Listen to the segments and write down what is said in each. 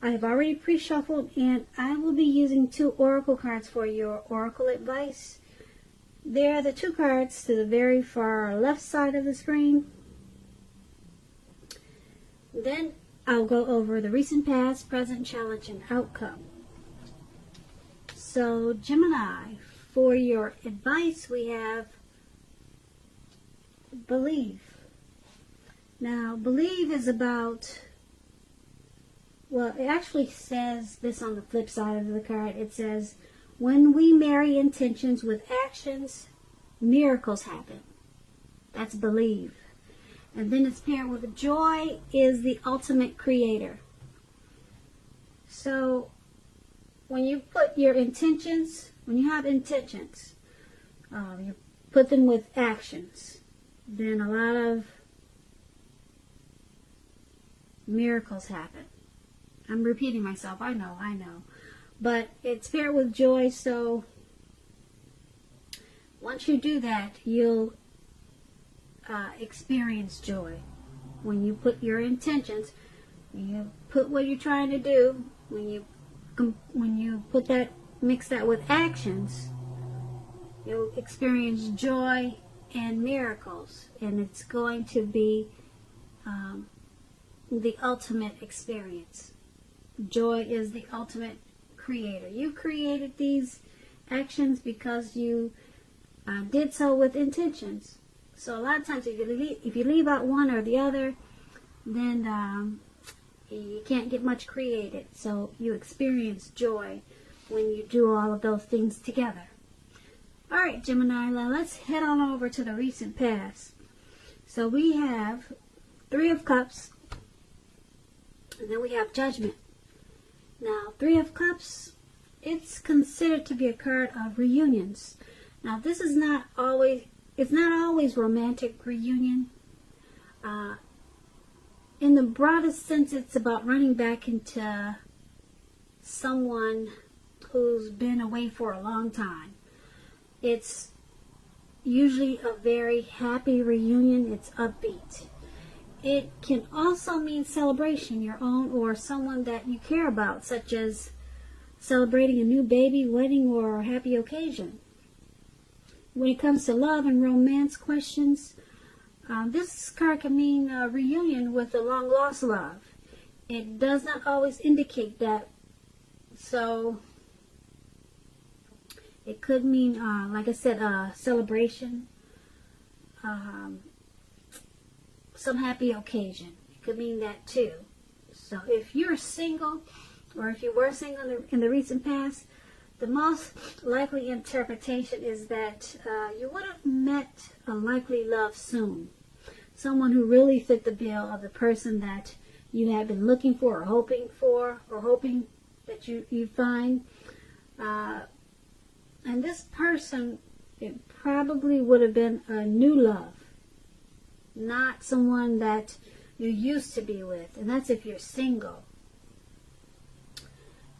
I have already pre-shuffled, and I will be using 2 oracle cards for your oracle advice. They're the 2 cards to the very far left side of the screen. Then I'll go over the recent, past, present, challenge, and outcome. So, Gemini, for your advice, we have believe. Now, believe is about, well, it actually says this on the flip side of the card. It says, when we marry intentions with actions, miracles happen. That's believe. And then it's paired with joy is the ultimate creator. So, when you put your intentions, when you have intentions, you put them with actions, then a lot of miracles happen. I'm repeating myself, I know. But it's paired with joy, so once you do that, you'll experience joy. When you put your intentions, when you put what you're trying to do, when you put that, mix that with actions, you'll experience joy and miracles, and it's going to be the ultimate experience. Joy is the ultimate creator. You created these actions because you did so with intentions. So a lot of times if you leave out one or the other, then you can't get much created. So you experience joy when you do all of those things together. Alright, Gemini, let's head on over to the recent past. So we have 3 of Cups, and then we have Judgment. Now, 3 of Cups, it's considered to be a card of reunions. Now, this is not always, it's not always romantic reunion. In the broadest sense, it's about running back into someone who's been away for a long time. It's usually a very happy reunion. It's upbeat. It can also mean celebration, your own or someone that you care about, such as celebrating a new baby, wedding, or a happy occasion. When it comes to love and romance questions, this card can mean a reunion with a long-lost love. It does not always indicate that. So it could mean, like I said, a celebration, some happy occasion. It could mean that too. So if you're single, or if you were single in the recent past, the most likely interpretation is that you would have met a likely love soon. Someone who really fit the bill of the person that you have been looking for, or hoping that you find. And this person, it probably would have been a new love, not someone that you used to be with. And that's if you're single.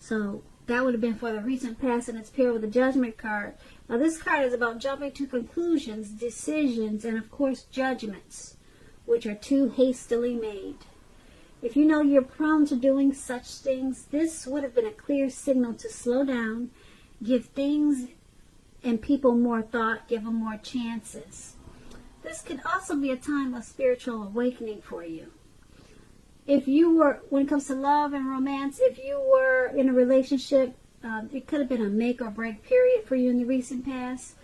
So that would have been for the recent past, and it's paired with the Judgment card. Now this card is about jumping to conclusions, decisions, and of course judgments, which are too hastily made. If you know you're prone to doing such things, this would have been a clear signal to slow down, give things and people more thought, give them more chances. This could also be a time of spiritual awakening for you. If you were, when it comes to love and romance, if you were in a relationship, it could have been a make or break period for you in the recent past.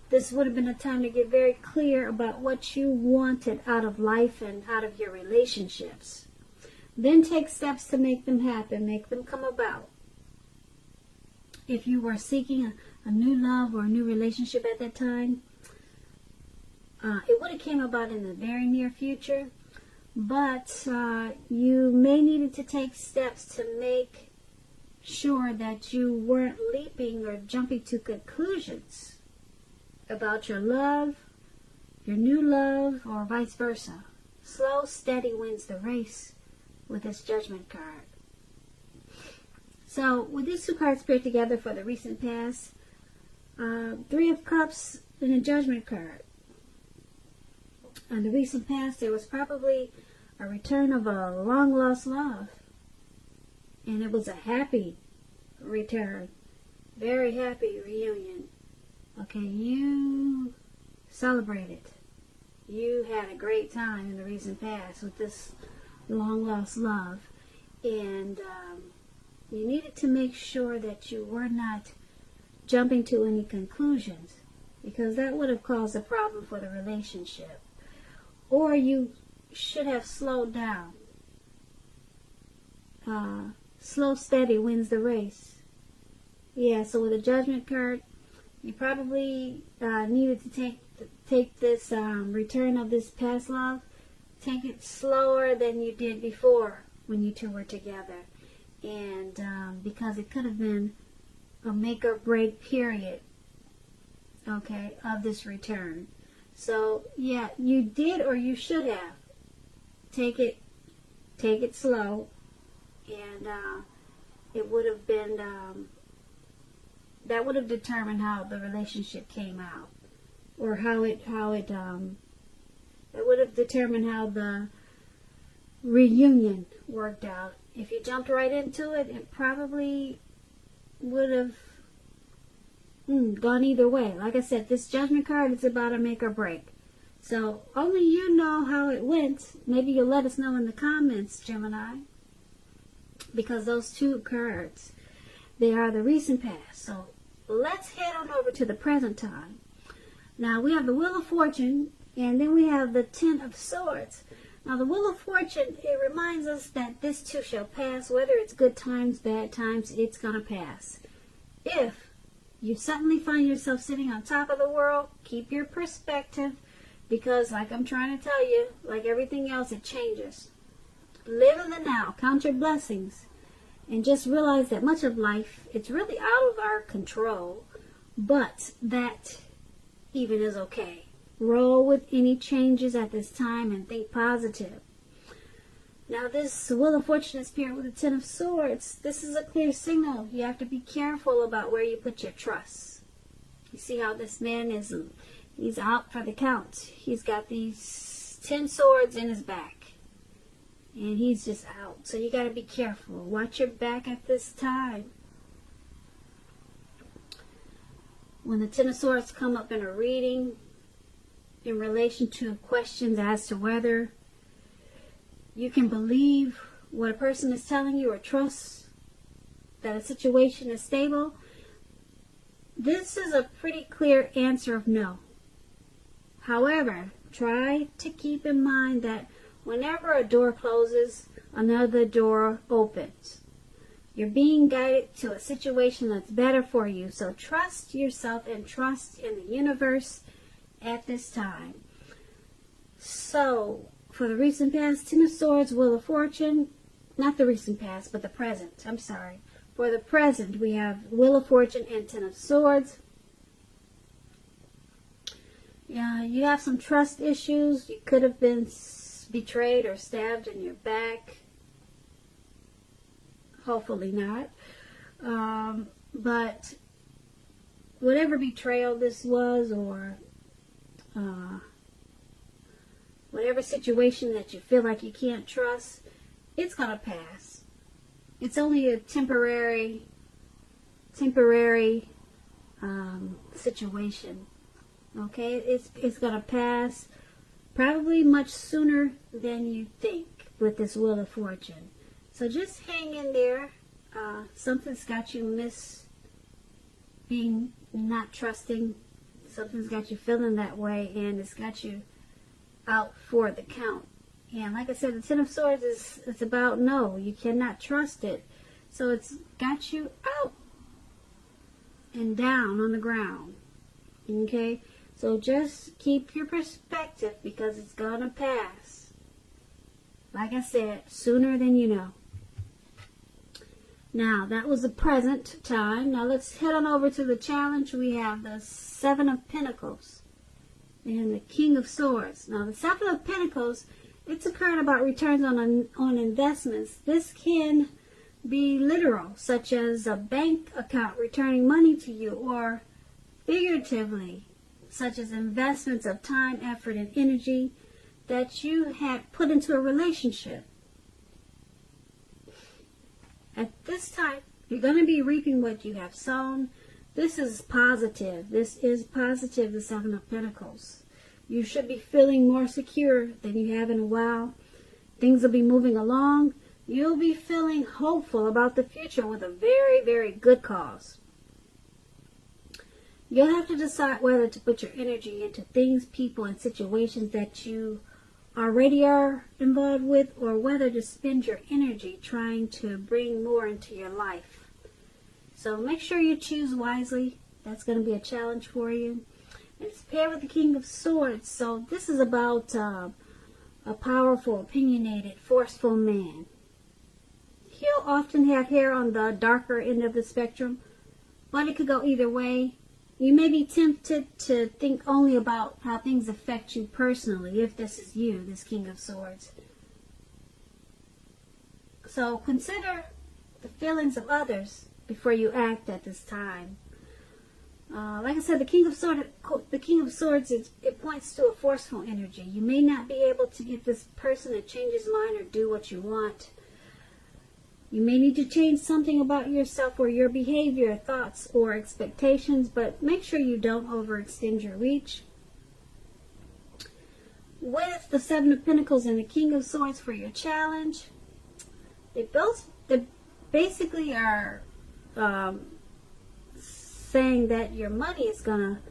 This would have been a time to get very clear about what you wanted out of life and out of your relationships. Then take steps to make them happen, make them come about. If you were seeking a new love or a new relationship at that time, it would have came about in the very near future. But you may needed to take steps to make sure that you weren't leaping or jumping to conclusions about your love, your new love, or vice versa. Slow, steady wins the race with this Judgment card. So with these 2 cards paired together for the recent past, 3 of Cups and a Judgment card. In the recent past, there was probably a return of a long-lost love. And it was a happy return. Very happy reunion. Okay, you celebrated. You had a great time in the recent past with this long lost love. And you needed to make sure that you were not jumping to any conclusions, because that would have caused a problem for the relationship. Or you should have slowed down. Slow, steady wins the race. Yeah, so with the Judgment card, you probably needed to take this return of this past love, take it slower than you did before when you two were together. And because it could have been a make or break period, okay, of this return. So yeah, you did, or you should have. Take it slow, and it would have been that would have determined how the relationship came out, or it would have determined how the reunion worked out. If you jumped right into it, it probably would have gone either way. Like I said, this Judgment card is about a make or break. So only you know how it went. Maybe you'll let us know in the comments, Gemini. Because those two cards, they are the recent past. So let's head on over to the present time. Now we have the Wheel of Fortune, and then we have the Ten of Swords. Now the Wheel of Fortune, it reminds us that this too shall pass. Whether it's good times, bad times, it's going to pass. If you suddenly find yourself sitting on top of the world, keep your perspective, because like I'm trying to tell you, like everything else, it changes. Live in the now, count your blessings, and just realize that much of life, it's really out of our control, but that even is okay. Roll with any changes at this time and think positive. Now this Wheel of Fortune is paired with the Ten of Swords. This is a clear signal. You have to be careful about where you put your trust. You see how this man he's out for the count. He's got these 10 swords in his back. And he's just out. So you got to be careful. Watch your back at this time. When the Ten of Swords come up in a reading in relation to questions as to whether you can believe what a person is telling you or trust that a situation is stable, this is a pretty clear answer of no. However, try to keep in mind that whenever a door closes, another door opens. You're being guided to a situation that's better for you. So trust yourself and trust in the universe at this time. So, for the recent past, Ten of Swords, Wheel of Fortune, not the recent past, but the present. I'm sorry. For the present, we have Wheel of Fortune and Ten of Swords. Yeah, you have some trust issues. You could have been betrayed or stabbed in your back. Hopefully not. But whatever betrayal this was, or whatever situation that you feel like you can't trust, it's going to pass. It's only a temporary situation. Okay, it's going to pass probably much sooner than you think with this Wheel of Fortune. So just hang in there. Something's got you being not trusting. Something's got you feeling that way, and it's got you out for the count. And like I said, the Ten of Swords it's about no. You cannot trust it. So it's got you out and down on the ground. Okay? So just keep your perspective, because it's going to pass. Like I said, sooner than you know. Now, that was the present time. Now let's head on over to the challenge. We have the Seven of Pentacles and the King of Swords. Now, the Seven of Pentacles, it's a card about returns on investments. This can be literal, such as a bank account returning money to you, or figuratively, such as investments of time, effort, and energy that you had put into a relationship. At this time, you're going to be reaping what you have sown. This is positive. This is positive, the Seven of Pentacles. You should be feeling more secure than you have in a while. Things will be moving along. You'll be feeling hopeful about the future with a very, very good cause. You'll have to decide whether to put your energy into things, people, and situations that you already are involved with, or whether to spend your energy trying to bring more into your life. So make sure you choose wisely. That's going to be a challenge for you. And it's paired with the King of Swords. So this is about a powerful, opinionated, forceful man. He'll often have hair on the darker end of the spectrum, but it could go either way. You may be tempted to think only about how things affect you personally, if this is you, this King of Swords. So consider the feelings of others before you act at this time. Like I said, the King of Swords, it points to a forceful energy. You may not be able to get this person to change his mind or do what you want. You may need to change something about yourself or your behavior, thoughts, or expectations, but make sure you don't overextend your reach. With the Seven of Pentacles and the King of Swords for your challenge, they basically are saying that your money is going to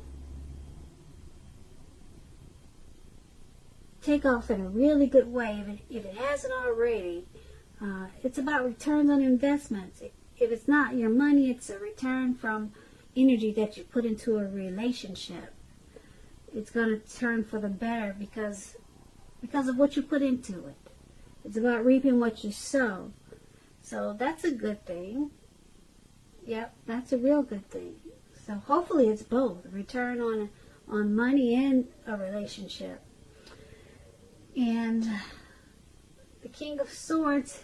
take off in a really good way if it hasn't already. It's about returns on investments. If it's not your money, it's a return from energy that you put into a relationship. It's going to turn for the better because of what you put into it. It's about reaping what you sow. So that's a good thing. Yep, that's a real good thing. So hopefully it's both, a return on money and a relationship. And the King of Swords,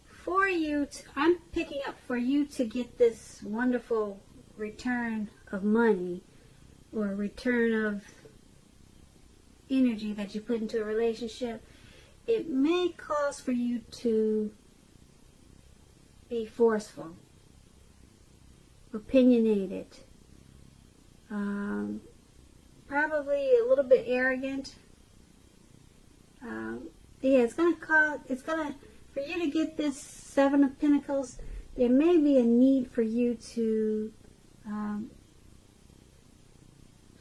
for you, I'm picking up for you to get this wonderful return of money or return of energy that you put into a relationship. It may cause for you to be forceful, opinionated, probably a little bit arrogant. Yeah, for you to get this Seven of Pentacles, there may be a need for you to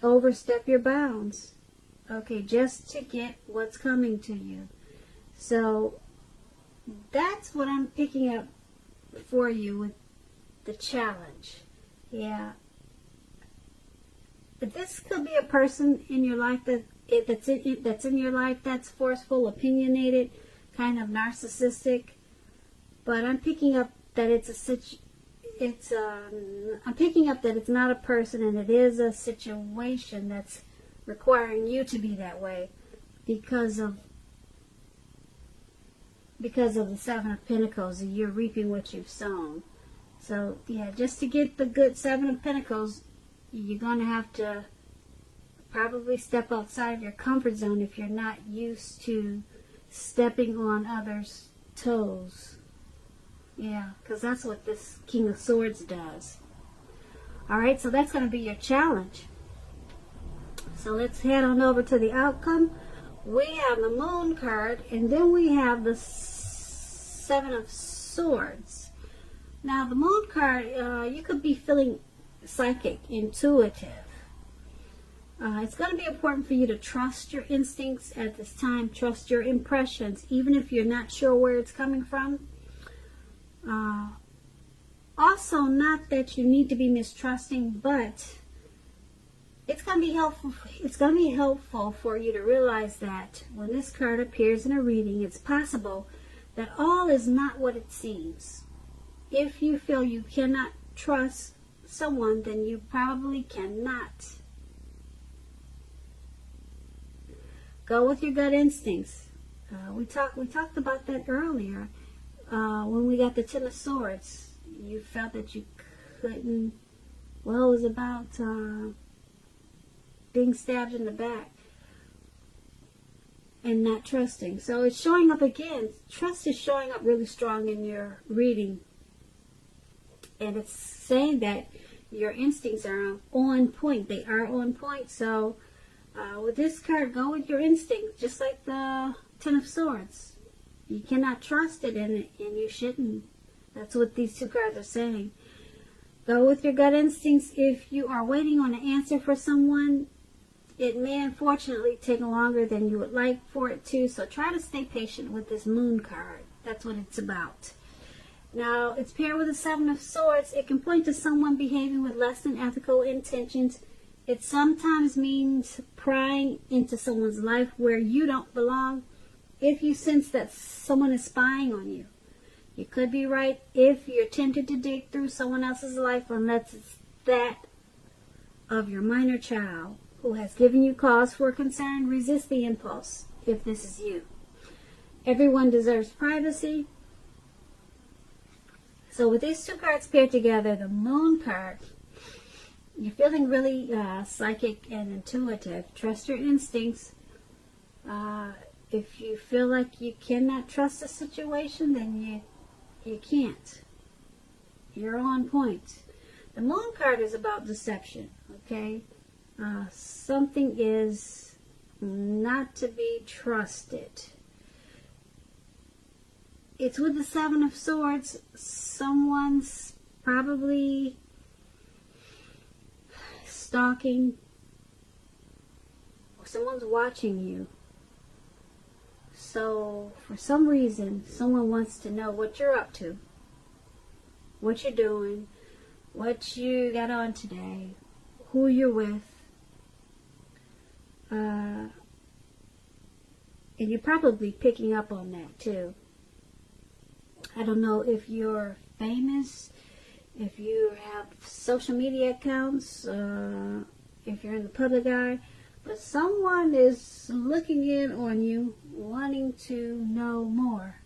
overstep your bounds, okay, just to get what's coming to you. So that's what I'm picking up for you with the challenge. Yeah. But this could be a person in your life that's in your life that's forceful, opinionated, kind of narcissistic. But I'm picking up that I'm picking up that it's not a person, and it is a situation that's requiring you to be that way because of the Seven of Pentacles, and you're reaping what you've sown. So yeah, just to get the good Seven of Pentacles, you're going to have to probably step outside of your comfort zone if you're not used to stepping on others' toes. Yeah, because that's what this King of Swords does. Alright, so that's going to be your challenge. So let's head on over to the outcome. We have the Moon card, and then we have the Seven of Swords. Now, the Moon card, you could be feeling psychic, intuitive. It's going to be important for you to trust your instincts at this time. Trust your impressions, even if you're not sure where it's coming from. Also, not that you need to be mistrusting, but it's going to be helpful. It's going to be helpful for you to realize that when this card appears in a reading, it's possible that all is not what it seems. If you feel you cannot trust someone, then you probably cannot. Go with your gut instincts. We talked about that earlier when we got the Ten of Swords. You felt that you couldn't. Well, it was about being stabbed in the back. and not trusting. So it's showing up again. Trust is showing up really strong in your reading. And it's saying that your instincts are on point. They are on point. So with this card, go with your instinct, just like the Ten of Swords. You cannot trust it, and you shouldn't. That's what these two cards are saying. Go with your gut instincts. If you are waiting on an answer for someone, it may unfortunately take longer than you would like for it to. So try to stay patient with this Moon card. That's what it's about. Now, it's paired with the Seven of Swords. It can point to someone behaving with less than ethical intentions. It sometimes means prying into someone's life where you don't belong. If you sense that someone is spying on you, you could be right if you're tempted to dig through someone else's life, unless it's that of your minor child who has given you cause for concern. Resist the impulse if this is you. Everyone deserves privacy. So with these two cards paired together, the Moon card, you're feeling really psychic and intuitive. Trust your instincts. If you feel like you cannot trust a situation, then you can't. You're on point. The Moon card is about deception, okay? Something is not to be trusted. It's with the Seven of Swords. Someone's probably stalking, or someone's watching you. So, for some reason, someone wants to know what you're up to, what you're doing, what you got on today, who you're with. And you're probably picking up on that, too. I don't know if you're famous, if you have social media accounts, if you're in the public eye, but someone is looking in on you, wanting to know more.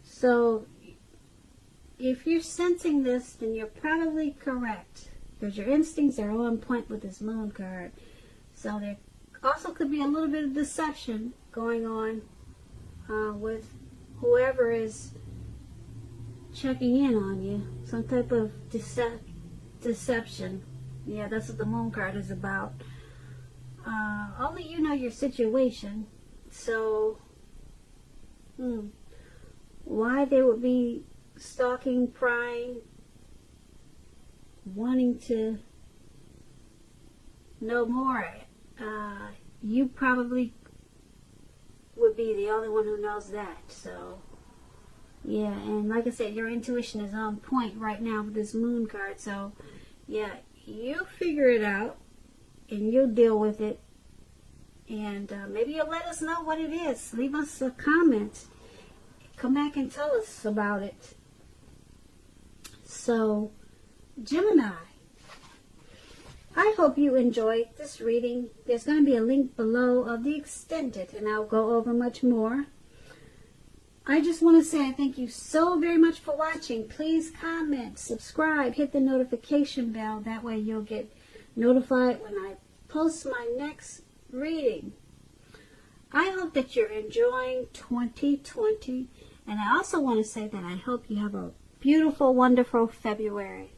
So, if you're sensing this, then you're probably correct, because your instincts are on point with this Moon card. So there also could be a little bit of deception going on with whoever is checking in on you. Some type of deception. Yeah, that's what the Moon card is about. Only you know your situation. So, why they would be stalking, prying, wanting to know more, you probably would be the only one who knows that. So, yeah, and like I said, your intuition is on point right now with this Moon card. So, yeah, you figure it out, and you'll deal with it. And maybe you'll let us know what it is. Leave us a comment. Come back and tell us about it. So, Gemini, I hope you enjoyed this reading. There's going to be a link below of the extended, and I'll go over much more. I just want to say I thank you so very much for watching. Please comment, subscribe, hit the notification bell. That way you'll get notified when I post my next reading. I hope that you're enjoying 2020, and I also want to say that I hope you have a beautiful, wonderful February.